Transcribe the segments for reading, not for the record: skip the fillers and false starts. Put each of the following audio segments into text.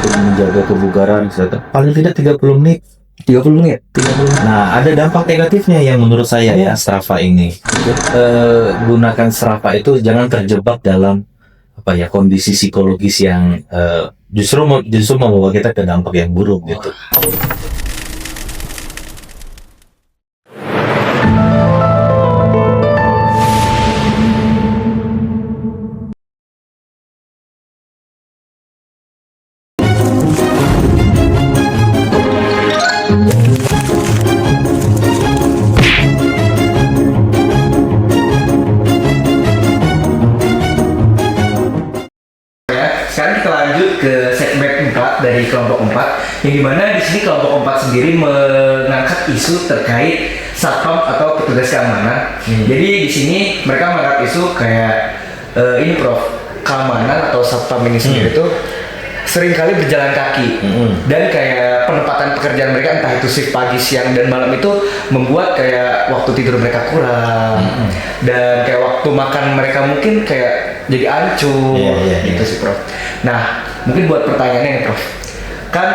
untuk menjaga kebugaran kesehatan paling tidak 30 menit. 30 menit. Nah, ada dampak negatifnya yang menurut saya ya Strava ini. Gunakan Strava itu jangan terjebak dalam apa ya kondisi psikologis yang justru membawa kita ke dampak yang buruk gitu. Sekarang kita lanjut ke segmen 4 dari kelompok 4, yang dimana di sini kelompok 4 sendiri mengangkat isu terkait satpam atau petugas keamanan. Jadi di sini mereka mengangkat isu kayak ini Prof, keamanan atau satpam ini sendiri tuh seringkali berjalan kaki dan kayak penempatan pekerjaan mereka entah itu shift pagi, siang dan malam itu membuat kayak waktu tidur mereka kurang dan kayak waktu makan mereka mungkin kayak jadi ancur gitu sih Prof. Nah mungkin buat pertanyaannya nih Prof, kan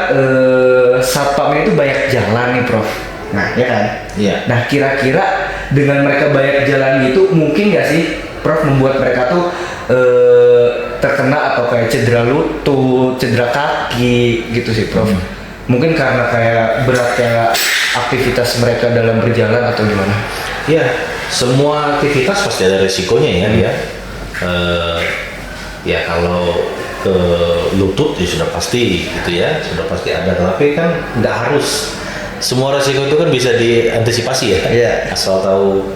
satpam itu banyak jalan nih Prof. Nah ya kan? Iya. Nah kira-kira dengan mereka banyak jalan gitu mungkin nggak sih Prof membuat mereka tuh terkena atau kayak cedera lutut, cedera kaki gitu sih Prof. Mungkin karena kayak beratnya aktivitas mereka dalam berjalan atau gimana? Ya, semua aktivitas pasti ada resikonya ya dia. Ya kalau ke lutut ya sudah pasti gitu ya, sudah pasti ada. Tapi kan nggak harus. Semua resiko itu kan bisa diantisipasi ya. Iya. Asal tahu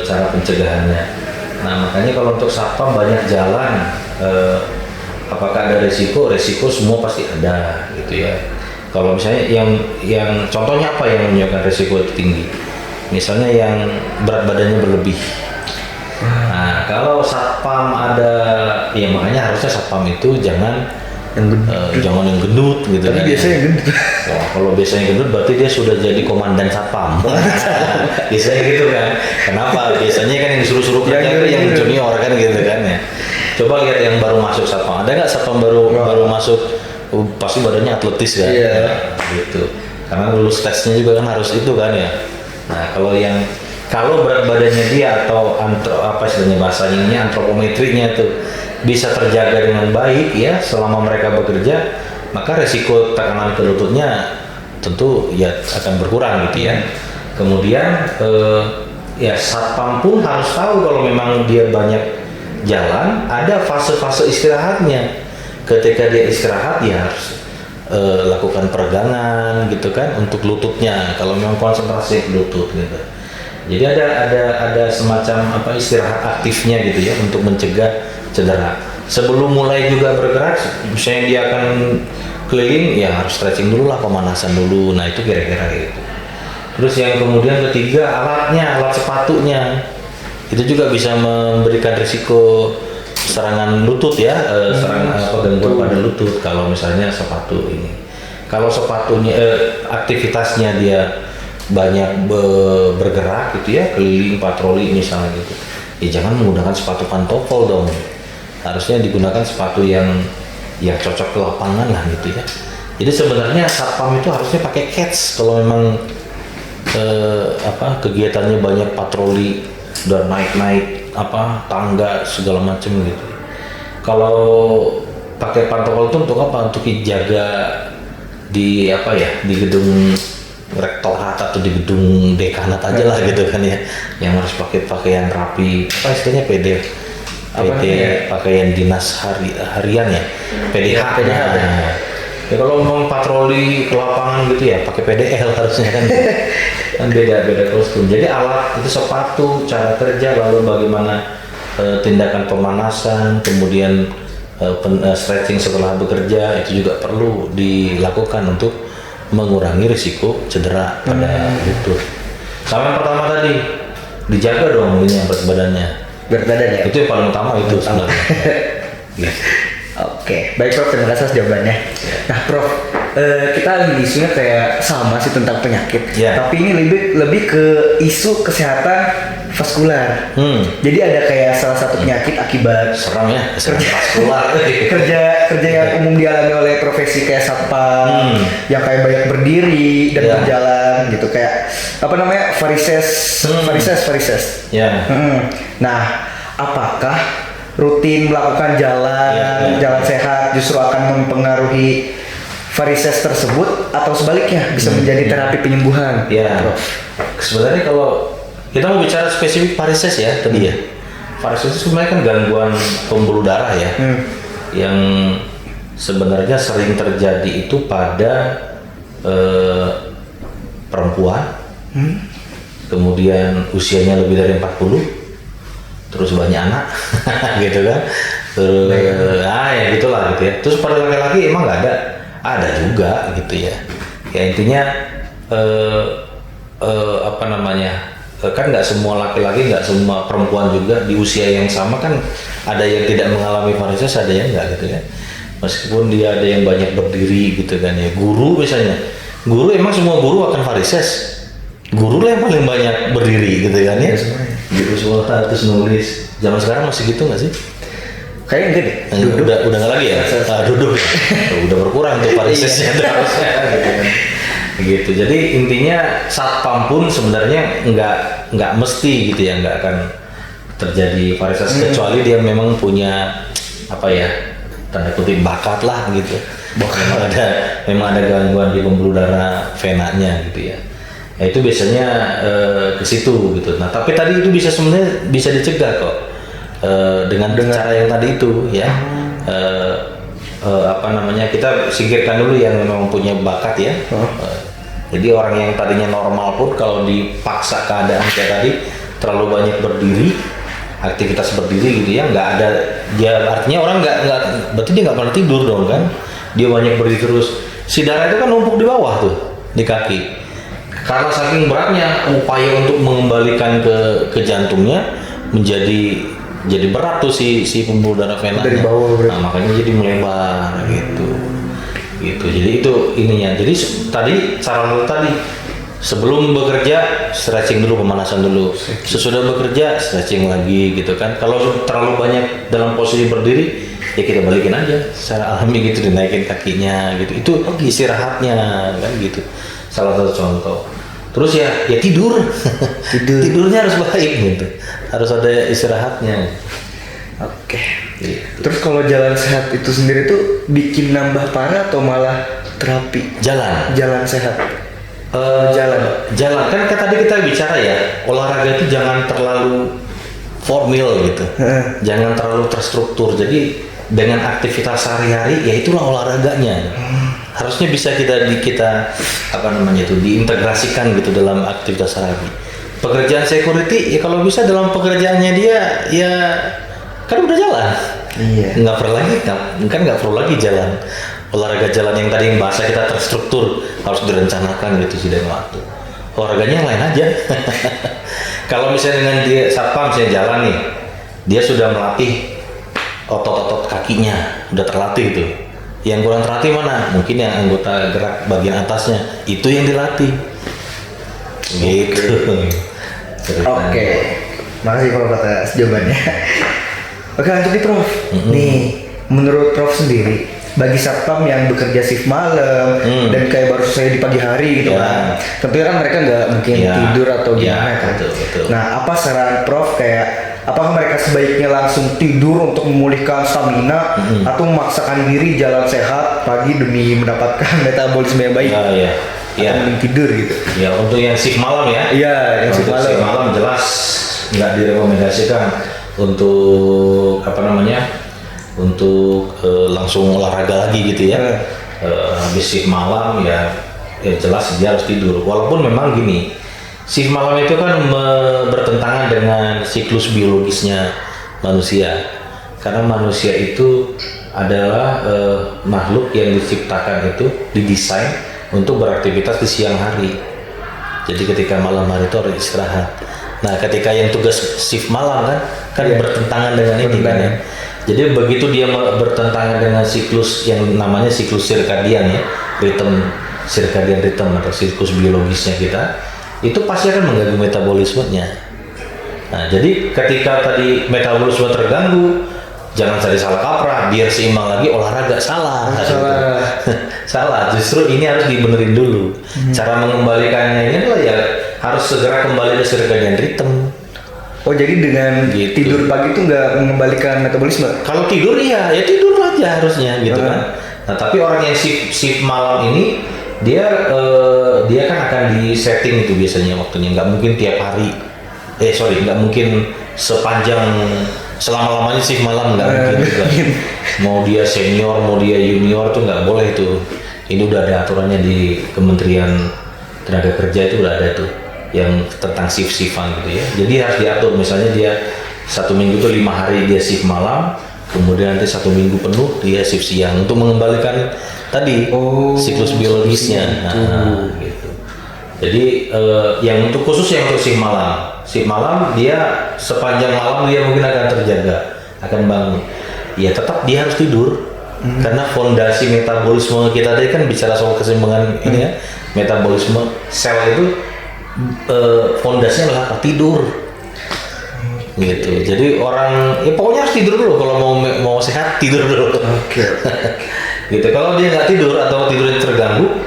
cara pencegahannya. Nah makanya kalau untuk satpam banyak jalan, apakah ada resiko? Resiko semua pasti ada gitu ya. Kalau misalnya yang contohnya apa yang menyebabkan resiko itu tinggi? Misalnya yang berat badannya berlebih. Nah kalau satpam ada, ya makanya harusnya satpam itu jangan jangan yang gendut gitu. Tapi kan. biasanya yang gendut. Wah, kalau biasanya gendut berarti dia sudah jadi komandan satpam. Biasanya gitu kan. Kenapa? Biasanya kan yang disuruh-suruh kerja itu yang junior kan gitu kan ya. Coba lihat yang baru masuk satpam. Ada nggak satpam baru masuk? Pasti badannya atletis kan. Iya. Gitu. Karena lulus tesnya juga kan harus itu kan ya. Nah kalau berat badannya dia atau apa istilahnya bahasanya ini antropometrinya tuh bisa terjaga dengan baik ya selama mereka bekerja, maka resiko tekanan ke lututnya tentu ya akan berkurang gitu ya. Kemudian ya satpam pun harus tahu kalau memang dia banyak jalan, ada fase-fase istirahatnya. Ketika dia istirahat ya harus lakukan peregangan gitu kan untuk lututnya kalau memang konsentrasi lutut gitu. Jadi ada semacam apa istirahat aktifnya gitu ya untuk mencegah cedera. Sebelum mulai juga bergerak, misalnya dia akan keliling, ya harus stretching dulu lah, pemanasan dulu. Nah itu kira-kira gitu. Terus yang kemudian ketiga alat sepatunya, itu juga bisa memberikan risiko serangan lutut ya, serangan gangguan pada lutut kalau misalnya sepatu ini. Kalau sepatunya aktivitasnya dia banyak bergerak gitu ya, keliling patroli misalnya gitu. Ya jangan menggunakan sepatu pantofel dong. Harusnya digunakan sepatu yang cocok ke lapangan lah gitu ya. Jadi sebenarnya satpam itu harusnya pakai kets kalau memang kegiatannya banyak patroli dan naik tangga segala macam gitu. Kalau pakai pantofel itu untuk apa? Untuk dijaga di di gedung rektorat atau di gedung dekanat aja lah gitu kan ya, yang harus pakai pakaian rapi, apa istilahnya pakaian dinas harian ya, PDH. Nah, ya kalau mau patroli ke lapangan gitu ya pakai PDL harusnya kan. Kan beda kostum. Jadi alat itu sepatu, cara kerja, lalu bagaimana tindakan pemanasan, kemudian stretching setelah bekerja itu juga perlu dilakukan untuk mengurangi risiko cedera pada lutut. Sama yang pertama tadi, dijaga dong ini berat badannya. Berat badan ya? Itu yang paling utama itu sebenarnya. Oke, baik Prof, terima kasih atas jawabannya. Nah Prof, kita lagi isunya kayak sama sih tentang penyakit. Ya. Tapi ini lebih ke isu kesehatan vaskular. Jadi ada kayak salah satu penyakit akibat Serem ya, kesehatan vaskular. kerja yang umum dialami oleh profesi kayak satpam, yang kayak banyak berdiri dan Ya. berjalan gitu, kayak apa namanya, varises. Ya. Nah, apakah rutin melakukan jalan sehat justru akan mempengaruhi varises tersebut, atau sebaliknya bisa menjadi terapi penyembuhan? Ya, Prof? sebenarnya kalau kita mau bicara spesifik varises ya tadi ya, varises itu sebenarnya kan gangguan pembuluh darah ya, yang sebenarnya sering terjadi itu pada perempuan, kemudian usianya lebih dari 40, terus banyak anak, gitu kan, terus ya gitulah gitu ya. Terus pada laki-laki emang nggak ada juga gitu ya. Ya intinya apa namanya, kan nggak semua laki-laki, nggak semua perempuan juga di usia yang sama kan ada yang tidak mengalami varises, ada yang enggak gitu ya. Meskipun dia ada yang banyak berdiri gitu kan ya. Guru misalnya, guru emang semua guru akan varises. Guru lah yang paling banyak berdiri gitu kan ya. Guru sekolah terus nulis. Zaman sekarang masih gitu nggak sih? Kayaknya enggak deh. Udah nggak lagi ya? Duduk ya? Udah berkurang tuh varisesnya harusnya gitu kan. Gitu. Jadi intinya satpam pun sebenarnya nggak mesti gitu ya, nggak akan terjadi varises kecuali dia memang punya apa ya, tanda kutip bakat lah gitu. Memang ada gangguan di pembuluh darah venanya gitu ya. Ya itu biasanya ke situ gitu. Nah tapi tadi itu sebenarnya bisa dicegah kok dengan cara yang tadi itu ya. Apa namanya, kita singkirkan dulu yang memang punya bakat ya. Jadi orang yang tadinya normal pun kalau dipaksa keadaan kayak tadi terlalu banyak berdiri, aktivitas berdiri gitu ya, nggak ada, dia artinya orang nggak berarti dia nggak pernah tidur dong kan, dia banyak berdiri terus, si darah itu kan numpuk di bawah tuh di kaki, karena saking beratnya upaya untuk mengembalikan ke jantungnya menjadi berat tuh si pembuluh darah venanya dari bawah berarti. Nah, makanya jadi melebar gitu. Jadi itu ininya. Jadi tadi saran lu tadi, sebelum bekerja stretching dulu, pemanasan dulu. Sesudah bekerja stretching lagi gitu kan. Kalau terlalu banyak dalam posisi berdiri ya kita balikin aja secara alami gitu, dinaikin kakinya gitu. Itu istirahatnya kan gitu. Salah satu contoh. Terus ya tidur. Tidurnya harus baik gitu. Harus ada istirahatnya. Oke. Terus kalau jalan sehat itu sendiri tuh bikin nambah parah atau malah terapi? Jalan sehat. Jalan kan tadi kita bicara ya, olahraga itu jangan terlalu formal gitu, jangan terlalu terstruktur. Jadi dengan aktivitas sehari-hari ya itulah olahraganya. Harusnya bisa kita apa namanya itu diintegrasikan gitu dalam aktivitas sehari. Pekerjaan security ya kalau bisa dalam pekerjaannya dia ya kan udah jalan. Iya. Nggak perlu lagi jalan. Olahraga jalan yang tadi yang bahasa kita terstruktur harus direncanakan gitu sih dengan waktu. Olahraganya yang lain aja. Kalau misalnya dengan dia satpam misalnya jalan nih, dia sudah melatih otot-otot kakinya, udah terlatih tuh. Yang kurang terlatih mana? Mungkin yang anggota gerak bagian atasnya itu yang dilatih. Gitu. Oke. Makasih Prof atas jawabannya. Oke, lanjut nih Prof. Nih, menurut Prof sendiri, bagi satpam yang bekerja shift malam dan kayak baru selesai di pagi hari gitu kan, tentunya kan mereka nggak mungkin tidur atau gimana kan. Betul. Nah, apa saran Prof, kayak apakah mereka sebaiknya langsung tidur untuk memulihkan stamina atau memaksakan diri jalan sehat pagi demi mendapatkan metabolisme yang baik? Iya. Atau mending tidur gitu. Ya untuk yang shift malam ya. Iya, yang shift Untuk malam. shift malam jelas nggak direkomendasikan untuk apa namanya, untuk langsung olahraga lagi gitu ya. Habis shift malam ya jelas dia harus tidur. Walaupun memang gini, shift malam itu kan bertentangan dengan siklus biologisnya manusia. Karena manusia itu adalah makhluk yang diciptakan itu didesain untuk beraktivitas di siang hari. Jadi ketika malam hari itu harus istirahat. Nah, ketika yang tugas shift malam kan bertentangan dengan ini kan ya. Jadi begitu dia bertentangan dengan siklus yang namanya siklus sirkadian ya, ritme circadian rhythm atau siklus biologisnya kita, itu pasti akan mengganggu metabolismenya. Nah, jadi ketika tadi metabolisme terganggu, jangan cari salah kaprah, biar seimbang lagi olahraga salah. Salah, justru ini harus dibenerin dulu. Cara mengembalikannya ini adalah ya harus segera kembali ke circadian rhythm. Oh, jadi dengan Gitu. tidur pagi itu nggak mengembalikan metabolisme? Kalau tidur ya tidur aja harusnya gitu kan. Nah, tapi orang yang shift malam ini dia kan akan di setting itu biasanya waktunya, nggak mungkin tiap hari. Nggak mungkin sepanjang selama-lamanya shift malam, nggak mungkin juga. Mau dia senior, mau dia junior tuh nggak boleh tuh. Ini udah ada aturannya di Kementerian Tenaga Kerja, itu udah ada tuh yang tentang shift-shiftan gitu ya. Jadi harus diatur, misalnya dia 1 minggu tuh 5 hari dia shift malam, kemudian nanti 1 minggu penuh dia shift siang untuk mengembalikan tadi siklus biologisnya. Nah, gitu. Jadi yang untuk khusus yang untuk shift malam dia sepanjang malam dia mungkin akan terjaga, akan bangun. Ya tetap dia harus tidur karena fondasi metabolisme kita tadi kan bicara soal keseimbangan ini ya, metabolisme sel itu fondasinya adalah tidur. Gitu. Jadi orang pokoknya harus tidur dulu kalau mau sehat, tidur dulu. Oke. Gitu. Kalau dia nggak tidur atau tidurnya terganggu,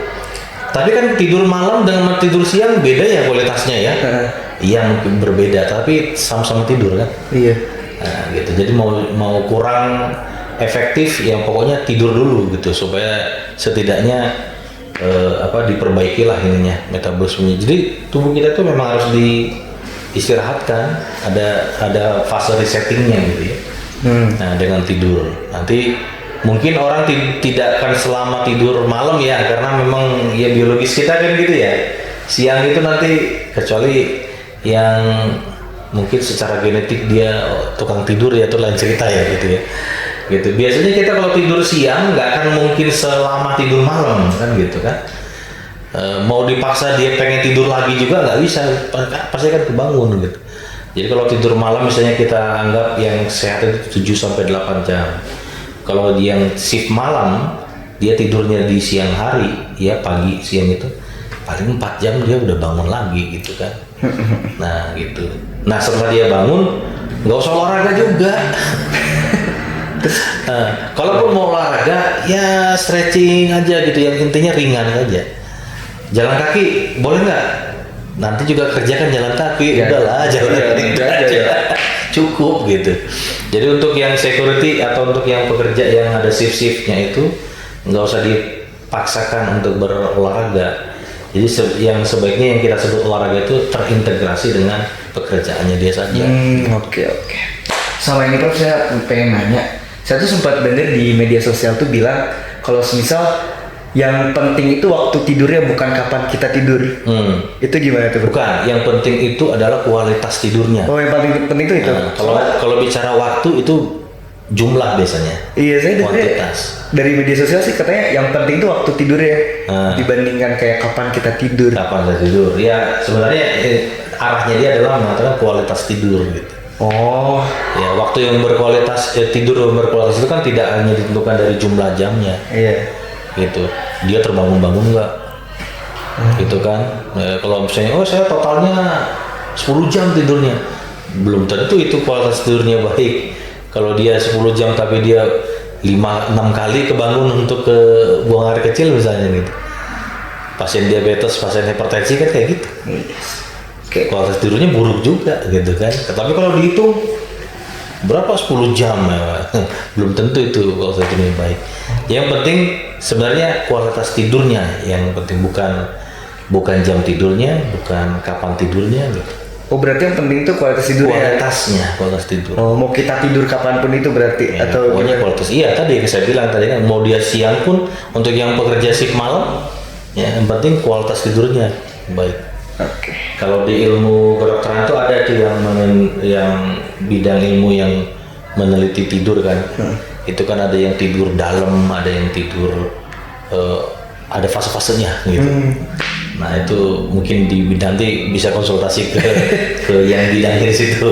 tapi kan tidur malam dengan tidur siang beda ya kualitasnya ya. Iya mungkin berbeda, tapi sama-sama tidur kan. Iya. Nah, gitu. Jadi mau kurang efektif, yang pokoknya tidur dulu gitu supaya setidaknya diperbaiki lah ininya metabolismenya. Jadi tubuh kita tuh memang harus diistirahatkan, ada fase resettingnya gitu ya. Nah dengan tidur nanti mungkin orang tidak akan selama tidur malam ya, karena memang ya biologis kita kan gitu ya. Siang itu nanti kecuali yang mungkin secara genetik dia tukang tidur ya, itu lain cerita ya gitu ya. Gitu. Biasanya kita kalau tidur siang nggak akan mungkin selama tidur malam kan gitu kan. Mau dipaksa dia pengen tidur lagi juga nggak bisa, pasti akan kebangun gitu. Jadi kalau tidur malam misalnya kita anggap yang sehat itu 7 sampai 8 jam. Kalau yang shift malam dia tidurnya di siang hari, ya pagi siang itu paling 4 jam dia udah bangun lagi gitu kan. Nah gitu. Nah setelah dia bangun nggak usah olahraga juga. Kalaupun mau olahraga ya stretching aja gitu, yang intinya ringan aja. Jalan kaki boleh nggak? Nanti juga kerjakan jalan kaki, udahlah jalan kaki aja. Cukup gitu. Jadi untuk yang security atau untuk yang pekerja yang ada shift-shiftnya itu nggak usah dipaksakan untuk berolahraga. Jadi yang sebaiknya yang kita sebut olahraga itu terintegrasi dengan pekerjaannya dia saja. Oke. Sama ini Prof, saya pengen nanya. Saya tuh sempat dengar di media sosial tuh bilang kalau semisal yang penting itu waktu tidurnya, bukan kapan kita tidur. Itu gimana tuh? Bukan, yang penting itu adalah kualitas tidurnya. Oh, yang paling penting itu. Kalau bicara waktu itu jumlah biasanya. Iya, saya dengar kuantitas. Dari media sosial sih katanya yang penting itu waktu tidurnya dibandingkan kayak kapan kita tidur. Kapan kita tidur? Ya sebenarnya arahnya dia adalah mengatakan kualitas tidur gitu. Oh, ya waktu yang berkualitas, tidur yang berkualitas itu kan tidak hanya ditentukan dari jumlah jamnya. iya. Gitu. Dia terbangun-bangun nggak? Gitu kan. Kalau misalnya saya totalnya 10 jam tidurnya, belum tentu itu kualitas tidurnya baik. Kalau dia 10 jam tapi dia 5-6 kali kebangun untuk ke buang air kecil misalnya gitu. Pasien diabetes, pasien hipertensi kan kayak gitu. Kualitas tidurnya buruk juga gitu kan. Tapi kalau dihitung berapa 10 jam ya, belum tentu itu kualitas tidurnya baik. Yang penting sebenarnya kualitas tidurnya yang penting, bukan jam tidurnya, bukan kapan tidurnya gitu. Oh, berarti yang penting itu kualitas tidurnya. Kualitas tidur. Oh, mau kita tidur kapanpun itu berarti Ya, atau pokoknya kualitas. Iya, tadi saya bilang tadi kan mau dia siang pun untuk yang pekerja shift malam, ya yang penting kualitas tidurnya baik. Oke. Kalau di ilmu kedokteran itu ada tuh yang bidang ilmu yang meneliti tidur kan. Itu kan ada yang tidur dalam, ada yang tidur ada fase-fasenya gitu. Nah itu mungkin nanti bisa konsultasi ke yang bidangnya di situ.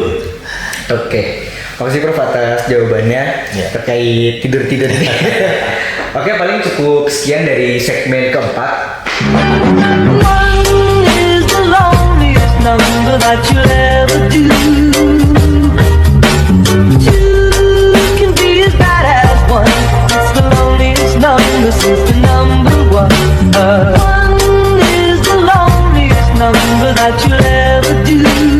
Oke. Makasih Prof atas jawabannya terkait tidur ini. Oke, paling cukup sekian dari segmen keempat. One is the loneliest number that you'll ever do. Two can be as bad as one. It's the loneliest number since the number one. One is the loneliest number that you'll ever do.